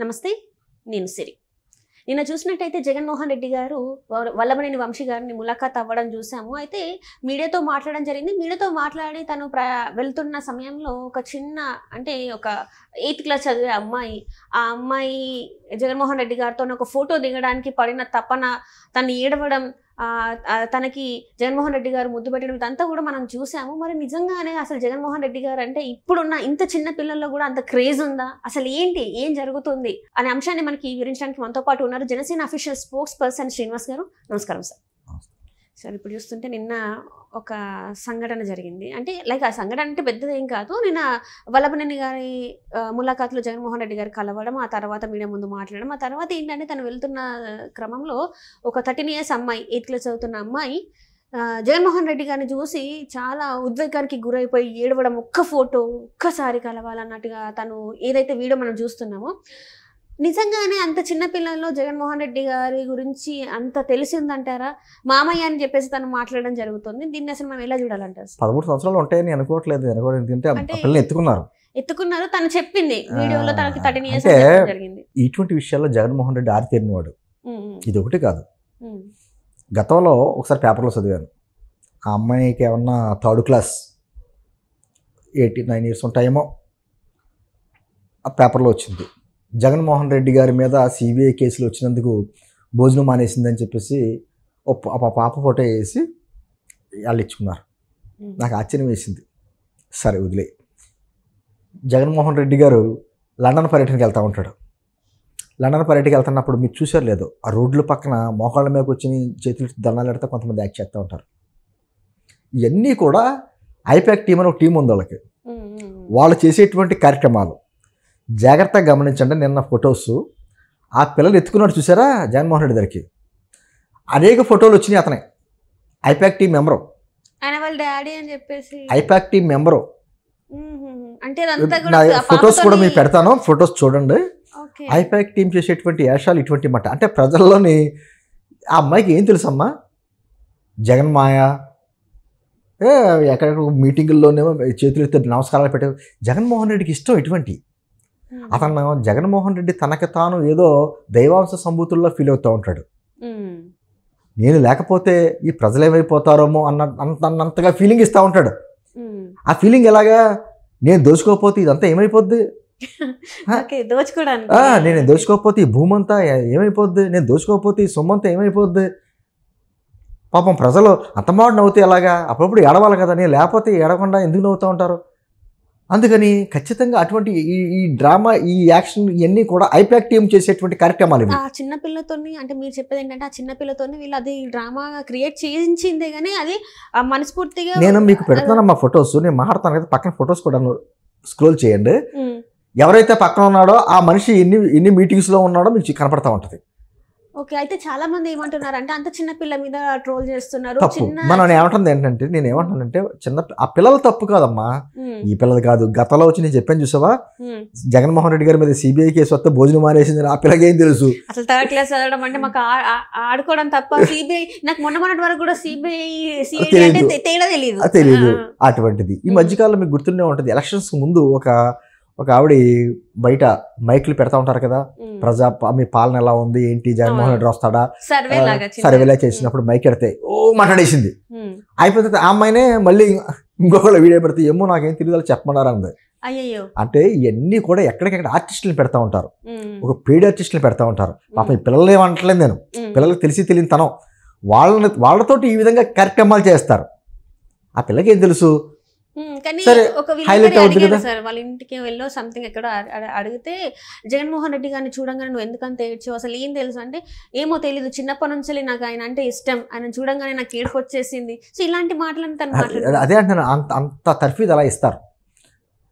నమస్తే, నేను సిరి. నిన్న చూసినట్టయితే జగన్మోహన్ రెడ్డి గారు వల్లభనేని వంశీ గారిని ములాఖాత్ అవ్వడం చూసాము. అయితే మీడియాతో మాట్లాడడం జరిగింది. మీడియాతో మాట్లాడి తను వెళ్తున్న సమయంలో ఒక చిన్న అంటే ఒక 8th క్లాస్ చదివే అమ్మాయి, ఆ అమ్మాయి జగన్మోహన్ రెడ్డి గారితో ఒక ఫోటో దిగడానికి పడిన తపన, తను ఏడవడం, తనకి జగన్మోహన్ రెడ్డి గారు ముద్దు పెట్టడం, ఇదంతా కూడా మనం చూసాము. మరి నిజంగానే అసలు జగన్మోహన్ రెడ్డి గారు అంటే ఇప్పుడున్న ఇంత చిన్న పిల్లల్లో కూడా అంత క్రేజ్ ఉందా? అసలు ఏంటి, ఏం జరుగుతుంది అనే అంశాన్ని మనకి వివరించడానికి మనతో పాటు ఉన్నారు Janasena official spokes person Srinivas గారు. నమస్కారం సార్. సార్, ఇప్పుడు చూస్తుంటే నిన్న ఒక సంఘటన జరిగింది. అంటే లైక్ ఆ సంఘటన అంటే పెద్దది ఏం కాదు. నిన్న వల్లభనేని గారి ములాఖాత్లో జగన్మోహన్ రెడ్డి గారు కలవడం, ఆ తర్వాత మీడియా ముందు మాట్లాడడం, ఆ తర్వాత ఏంటంటే తను వెళ్తున్న క్రమంలో ఒక 13 years అమ్మాయి, 8th class చదువుతున్న అమ్మాయి జగన్మోహన్ రెడ్డి గారిని చూసి చాలా ఉద్వేగానికి గురైపోయి ఏడవడం, ఒక్కసారి కలవాలన్నట్టుగా తను ఏదైతే వీడియో మనం చూస్తున్నామో, నిజంగానే అంత చిన్న పిల్లల్లో జగన్మోహన్ రెడ్డి గారి గురించి అంత తెలిసిందంటారా? మామయ్య అని చెప్పేసి తను మాట్లాడడం జరుగుతుంది. దీన్ని అసలు మనం ఎలా చూడాలంటారు? 13 సంవత్సరాలు ఉంటాయని అనుకోవట్లేదు. పిల్లల్ని ఎత్తుకున్నారు. తను చెప్పింది వీడియోలో తనకి 13 years జరిగింది. ఇటువంటి విషయాల్లో జగన్మోహన్ రెడ్డి ఆరితేరినవాడు. ఇది ఒకటి కాదు. గతంలో ఒకసారి పేపర్లో చదివాను, ఆ అమ్మాయికి ఏమన్నా 3rd class 89 years ఉంటాయేమో, ఆ పేపర్లో వచ్చింది. జగన్మోహన్ రెడ్డి గారి మీద CBI కేసులు వచ్చినందుకు భోజనం మానేసిందని చెప్పేసి పాప ఫోటో వేసి వాళ్ళు ఇచ్చుకున్నారు. నాకు ఆశ్చర్యం వేసింది. సరే వదిలే. జగన్మోహన్ రెడ్డి గారు లండన్ పర్యటనకి వెళ్తూ ఉంటాడు. లండన్ పర్యటనకి వెళ్తున్నప్పుడు మీరు చూసారు లేదు, ఆ రోడ్ల పక్కన మోకాళ్ళ మీదకి వచ్చి చేతులు దండాలు పెడితే కొంతమంది యాక్ట్ చేస్తూ ఉంటారు. ఇవన్నీ కూడా ఐపాక్ టీం అని ఒక టీం ఉంది వాళ్ళకి. వాళ్ళు చేసేటువంటి కార్యక్రమాలు జాగ్రత్తగా గమనించండి. నిన్న ఫొటోస్ ఆ పిల్లలు ఎత్తుకున్నాడు చూసారా జగన్మోహన్ రెడ్డి దగ్గరికి, అనేక ఫోటోలు వచ్చినాయి. అతనే IPAC team member, IPAC team member. Photos కూడా మీరు పెడతాను, ఫొటోస్ చూడండి. ఐపాక్ టీం చేసేటువంటి వేషాలు ఇటువంటి మాట. అంటే ప్రజల్లోని ఆ అమ్మాయికి ఏం తెలుసమ్మా, జగన్ మాయ, ఎక్కడ మీటింగుల్లోనేమో చేతులు ఎత్తే నమస్కారాలు పెట్టే. జగన్మోహన్ రెడ్డికి ఇష్టం ఇటువంటి. అతను జగన్మోహన్ రెడ్డి తనకి తాను ఏదో దైవాంశ సంభూతుల్లో ఫీల్ అవుతూ ఉంటాడు. నేను లేకపోతే ఈ ప్రజలు ఏమైపోతారేమో అన్నంతగా ఫీలింగ్ ఇస్తూ ఉంటాడు. ఆ ఫీలింగ్ ఎలాగా, నేను దోచుకోకపోతే ఇదంతా ఏమైపోద్ది, నేను దోచుకోకపోతే ఈ భూమి అంతా ఏమైపోద్ది, నేను దోచుకోకపోతే ఈ సొమ్మంతా ఏమైపోద్ది. పాపం ప్రజలు అంతమాట నవ్వుతే ఎలాగా, అప్పుడప్పుడు ఏడవాలి కదా, నేను లేకపోతే ఏడకుండా ఎందుకు నవ్వుతూ ఉంటారు. అందుకని ఖచ్చితంగా అటువంటి ఈ డ్రామా, ఈ యాక్షన్ ఇవన్నీ కూడా ఐపాక్ టీం చేసేటువంటి కార్యక్రమాలు ఇవి. ఆ చిన్నపిల్లతో అంటే మీరు చెప్పేది ఏంటంటే ఆ చిన్నపిల్లతో వీళ్ళు అది డ్రామా క్రియేట్ చేయించిందే కానీ అది మనస్ఫూర్తిగా. నేను మీకు పెడుతున్నాను మా ఫొటోస్, నేను మాట్లాడతాను కదా, పక్కన ఫొటోస్ కూడా స్క్రోల్ చేయండి. ఎవరైతే పక్కన ఉన్నాడో ఆ మనిషి ఎన్ని మీటింగ్స్లో ఉన్నాడో మీకు కనపడతా ఉంటుంది. ఓకే, అయితే చాలా మంది ఏమంటున్నారు అంటే అంత చిన్న పిల్ల మీద ట్రోల్ చేస్తున్నారు. మనం ఏమంటుంది ఏంటంటే, నేను ఏమంటానంటే ఆ పిల్లల తప్పు కాదమ్మా, ఈ పిల్లలు కాదు. గతంలో వచ్చి నేను చెప్పాను చూసావా, జగన్మోహన్ రెడ్డి గారి మీద CBI కేసు వస్తే భోజనం మానేసింది. ఆ పిల్లకి ఏం తెలుసు? అసలు 3rd class చదవడం అంటే మాకు ఆడుకోవడం తప్ప CBI, నాకు మొన్నటి వరకు కూడా CBI తెలియదు. అటువంటిది ఈ మధ్యకాలంలో మీకు గుర్తుండే ఉంటుంది, ఎలక్షన్స్ ముందు ఒక ఆవిడ బయట మైకులు పెడతా ఉంటారు కదా, మీ పాలన ఎలా ఉంది ఏంటి, జగన్మోహన్ రెడ్డి వస్తాడా సర్వేలా చేసినప్పుడు మైక్ ఎడితే మాట్లాడేసింది. అయిపోతే ఆ అమ్మాయినే మళ్ళీ ఇంకొకళ్ళు వీడియో పెడితే ఏమో నాకేం తెలియదు చెప్పమన్నారు అంది. అంటే ఇవన్నీ కూడా ఎక్కడికెక్కడ ఆర్టిస్టులు పెడతా ఉంటారు, ఒక పెయిడ్ ఆర్టిస్టులు పెడతా ఉంటారు. పాపం ఈ పిల్లలు ఏమంటలేదు నేను, పిల్లలకు తెలియని తనం, వాళ్ళతోటి ఈ విధంగా కార్యక్రమాలు చేస్తారు. ఆ పిల్లకి ఏం తెలుసు? వాళ్ళ ఇంటికి వెళ్ళో సంథింగ్ ఎక్కడో అడిగితే జగన్మోహన్ రెడ్డి గారిని చూడంగానే నువ్వు ఎందుకంత ఏడ్చావు, అసలు ఏం తెలుసు అంటే ఏమో తెలీదు, చిన్నప్పటి నుంచి నాకు ఆయన అంటే ఇష్టం, ఆయన చూడంగానే నాకు ఏడుపు వచ్చేసింది. సో ఇలాంటి మాటలను తను మాట్లాడుతారు. అదే అంటున్నాను, అంత తర్ఫీదు అలా ఇస్తారు.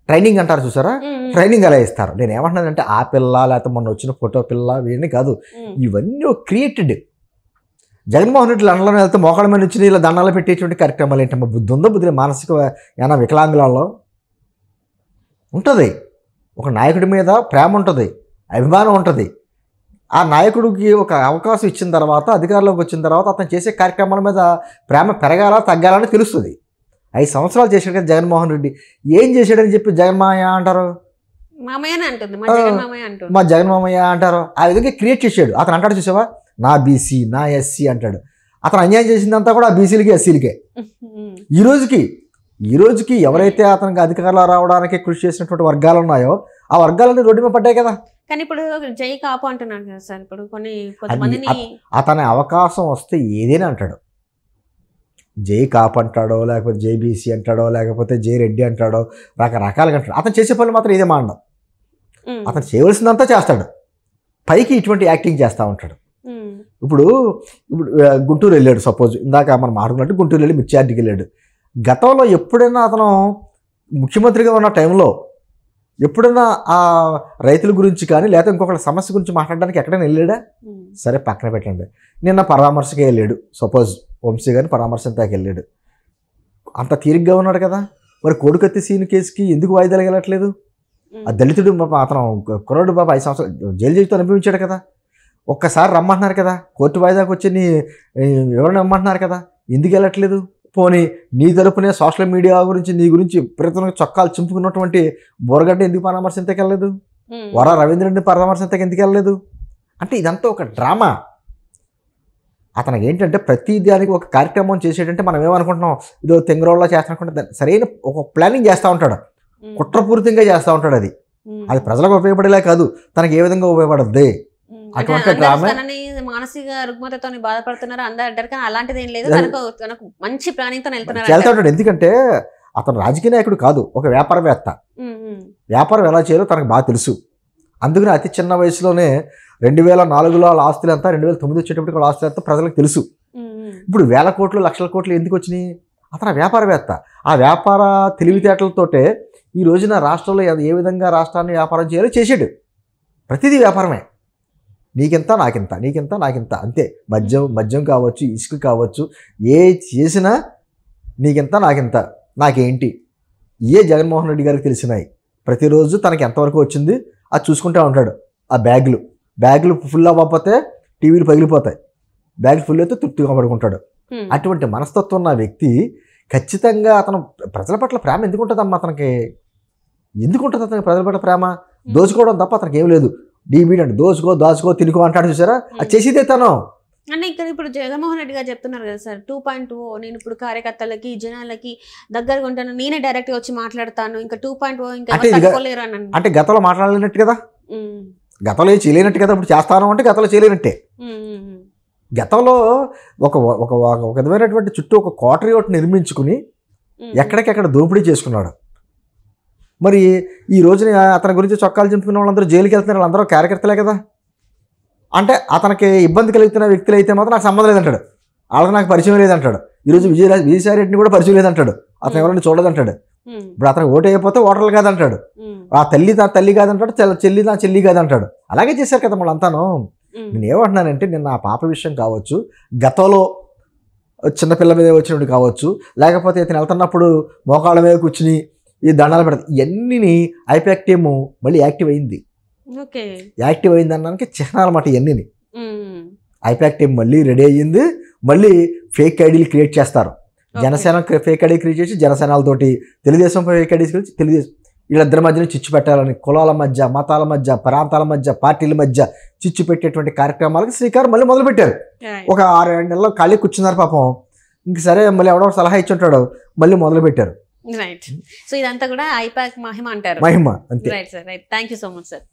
ట్రైనింగ్ అంటారు చూసారా, ట్రైనింగ్ అలా ఇస్తారు. నేను ఏమంటున్నానంటే ఆ పిల్ల లేకపోతే మొన్న వచ్చిన ఫోటో పిల్ల ఇవన్నీ కాదు, ఇవన్నీ క్రియేటెడ్. జగన్మోహన్ రెడ్డి లండన్లో వెళ్తే మోకాళ్ళ మీద నుంచి ఇలా దండాలు పెట్టేటువంటి కార్యక్రమాలు ఏంటమ్మా, బుద్ధి ఉందో బుద్ధి మానసిక ఏమైనా వికలాంగులలో ఉంటుంది. ఒక నాయకుడి మీద ప్రేమ ఉంటుంది, అభిమానం ఉంటుంది. ఆ నాయకుడికి ఒక అవకాశం ఇచ్చిన తర్వాత, అధికారంలోకి వచ్చిన తర్వాత అతను చేసే కార్యక్రమాల మీద ప్రేమ పెరగాలా తగ్గాలని తెలుస్తుంది. 5 సంవత్సరాలు చేశాడు కదా జగన్మోహన్ రెడ్డి, ఏం చేశాడని చెప్పి జగన్మాయ అంటారు. మామయ్యనే అంటుంది, మా జగన్ మామయ్య అంటుంది. మా జగన్ మామయ్య అంటారు. ఆ విధంగా క్రియేట్ చేసాడు. అతను అంటాడు చూసావా, నా బీసీ నా ఎస్సీ అంటాడు. అతను అన్యాయం చేసిందంతా కూడా ఆ బీసీలకి ఎస్సీలకే. ఈ రోజుకి ఎవరైతే అతనికి అధికారంలో రావడానికి కృషి చేసినటువంటి వర్గాలు ఉన్నాయో ఆ వర్గాలన్నీ రోడ్డు మీద పడ్డాయి కదా. కానీ ఇప్పుడు జై కాపు అంటున్నాడు కదా సార్. ఇప్పుడు కొంతమందిని అతని అవకాశం వస్తే ఏదైనా అంటాడు. జై కాపు అంటాడో, లేకపోతే జై బీసీ అంటాడో, లేకపోతే జై రెడ్డి అంటాడో, రకరకాలుగా అంటాడు. అతను చేసే పనులు మాత్రం ఇదే మాండం. అతను చేయవలసిందంతా చేస్తాడు, పైకి ఇటువంటి యాక్టింగ్ చేస్తూ ఉంటాడు. ఇప్పుడు గుంటూరు వెళ్ళాడు, సపోజ్ ఇందాక మనం మాట్లాడుకున్నట్టు గుంటూరు వెళ్ళి మిర్చార్డికి వెళ్ళాడు. గతంలో ఎప్పుడైనా అతను ముఖ్యమంత్రిగా ఉన్న టైంలో ఎప్పుడైనా ఆ రైతుల గురించి కానీ లేకపోతే ఇంకొకటి సమస్య గురించి మాట్లాడడానికి ఎక్కడైనా వెళ్ళాడా? సరే పక్కన పెట్టండి, నిన్న పరామర్శకే వెళ్ళాడు, సపోజ్ వంశీ గారిని పరామర్శంతాకి వెళ్ళాడు. అంత తీరిగ్గా ఉన్నాడు కదా. మరి కోడికత్తి సీన్ కేసుకి ఎందుకు వాయిదాలు వెళ్ళట్లేదు? ఆ దళితుడు అతను కుర్రాడు బాబా 5 సంవత్సరాలు జైలు జీవితం అనుభవించాడు కదా. ఒక్కసారి రమ్మంటున్నారు కదా, కోర్టు వాయిదాకి వచ్చి ఎవరైనా రమ్మంటున్నారు కదా, ఎందుకు వెళ్ళట్లేదు? పోనీ నీ తరపునే సోషల్ మీడియా గురించి నీ గురించి విపరీతంగా చొక్కాలు చింపుకున్నటువంటి బోరగడ్డ ఎందుకు పరామర్శంతకి వెళ్ళలేదు? వర రవీంద్రుడిని పరామర్శంతకి ఎందుకు వెళ్ళలేదు? అంటే ఇదంతా ఒక డ్రామా. అతనికి ఏంటంటే ప్రతి దానికి ఒక కార్యక్రమం చేసేటంటే మనం ఏమనుకుంటున్నాం, ఇదో తెంగరోళ్ళ చేస్తానుకుంటే సరైన ఒక ప్లానింగ్ చేస్తూ ఉంటాడు, కుట్రపూరితంగా చేస్తూ ఉంటాడు. అది ప్రజలకు ఉపయోగపడేలా కాదు, తనకి ఏ విధంగా ఉపయోగపడద్ది అటువంటి డ్రామా. మానసిక రుగ్మతతో బాధపడుతున్నారు అందరూ అంటారు, కానీ అలాంటిది ఏం లేదు. తనకు మంచి ప్లానింగ్ తో వెళ్తా ఉంటాడు. ఎందుకంటే అతను రాజకీయ నాయకుడు కాదు, ఒక వ్యాపారవేత్త. వ్యాపారం ఎలా చేయాలో తనకు బాగా తెలుసు. అందుకని అతి చిన్న వయసులోనే 2004లో వాళ్ళ ఆస్తులు అంతా 2009 వచ్చేటప్పటికి వాళ్ళ ఆస్తులు అంతా ప్రజలకు తెలుసు. ఇప్పుడు 1000 కోట్లు 1,00,000 కోట్లు ఎందుకు వచ్చినాయి? అతను వ్యాపారవేత్త. ఆ వ్యాపార తెలివితేటలతోటే ఈ రోజున రాష్ట్రంలో ఏ విధంగా రాష్ట్రాన్ని వ్యాపారం చేయాలో చేసాడు. ప్రతిదీ వ్యాపారమే. నీకింత నాకింత, నీకింత నాకింత, అంతే. మద్యం కావచ్చు, ఇసుక కావచ్చు, ఏ చేసినా నీకింత నాకింత, నాకేంటి. ఏ జగన్మోహన్ రెడ్డి గారికి తెలిసినాయి. ప్రతిరోజు తనకి ఎంతవరకు వచ్చింది అది చూసుకుంటూ ఉంటాడు. ఆ బ్యాగులు ఫుల్ అవ్వకపోతే టీవీలు పగిలిపోతాయి, బ్యాగులు ఫుల్ అయితే తృప్తిగా పడుకుంటాడు. అటువంటి మనస్తత్వం ఉన్న వ్యక్తి ఖచ్చితంగా అతను ప్రజల పట్ల ప్రేమ ఎందుకు ఉంటుందమ్మా? అతనికి ఎందుకు ఉంటుంది అతనికి ప్రజల పట్ల ప్రేమ? దోచుకోవడం తప్ప అతనికి ఏం లేదు. డీబీడ్ అంటే దోచుకో తినుకో అంటాడు చూసారా, అది చేసేదే తను. అంటే ఇక్కడ ఇప్పుడు జగన్మోహన్ రెడ్డి గారు చెప్తున్నారు కదా సార్, 2.0 నేను ఇప్పుడు కార్యకర్తలకి జనాలకి దగ్గరగా ఉంటాను, నేనే డైరెక్ట్ గా వచ్చి మాట్లాడతాను, ఇంకా 2.0 ఇంకా తట్టుకోలేరు అని. అంటే గతంలో మాట్లాడలేనట్టు కదా, గతంలో ఏం చేయలేనట్టు కదా, ఇప్పుడు చేస్తాను అంటే గతంలో చేయలేనట్టే. గతంలో ఒక విధమైనటువంటి చుట్టూ ఒక కోటరీ ఒకటి నిర్మించుకుని ఎక్కడికెక్కడ దోపిడీ చేసుకున్నాడు. మరి ఈ రోజున అతని గురించి చొక్కాలు చింపుకున్న వాళ్ళందరూ జైలుకి వెళ్తున్నారు, వాళ్ళందరూ కార్యకర్తలే కదా. అంటే అతనికి ఇబ్బంది కలుగుతున్న వ్యక్తులు అయితే మాత్రం నాకు సంబంధం లేదంటాడు, వాళ్ళకి నాకు పరిచయం లేదంటాడు. ఈరోజు విజయసాయి రెడ్డిని కూడా పరిచయం లేదంటాడు, అతను ఎవరైనా చూడదంటాడు. ఇప్పుడు అతనికి ఓటు అయిపోతే ఓటర్లు కాదంటాడు, ఆ తల్లి నా తల్లి కాదంటాడు, చెల్లి నా చెల్లి కాదంటాడు. అలాగే చేశారు కదా వాళ్ళంతాను. నేను ఏమంటున్నానంటే నిన్న ఆ పాప విషయం కావచ్చు, గతంలో చిన్నపిల్ల మీద వచ్చినప్పుడు కావచ్చు, లేకపోతే ఇతను వెళ్తున్నప్పుడు మోకాళ్ళ మీద కూర్చుని ఈ దండాలు పెడతాయి, ఇవన్నీ ఐపాక్ టీము మళ్ళీ యాక్టివ్ అయింది. యాక్టివ్ అయింది అనడానికి చిహ్నాలు అన్నమాట ఇవన్నీ. ఐపాక్ టీం మళ్ళీ రెడీ అయ్యింది. మళ్ళీ ఫేక్ ఐడీలు క్రియేట్ చేస్తారు. జనసేన ఫేక్ ఐడీ క్రియేట్ చేసి జనసేనలతోటి, తెలుగుదేశం ఫేక్ ఐడీస్ గురించి తెలుగుదేశం, వీళ్ళిద్దరి మధ్యన చిచ్చు పెట్టాలని కులాల మధ్య, మతాల మధ్య, ప్రాంతాల మధ్య, పార్టీల మధ్య చిచ్చు పెట్టేటువంటి కార్యక్రమాలకు శ్రీకారం మళ్ళీ మొదలుపెట్టారు. ఒక 6-7 నెలల్లో ఖాళీ కూర్చున్నారు పాపం. ఇంక సరే మళ్ళీ ఎవడో సలహా ఇచ్చి ఉంటాడు, మళ్ళీ మొదలుపెట్టారు. రైట్. సో ఇదంతా కూడా ఐపాక్ మహిమ అంటారు. మహిమ అంతే. Right sir, right. Thank you so much sir.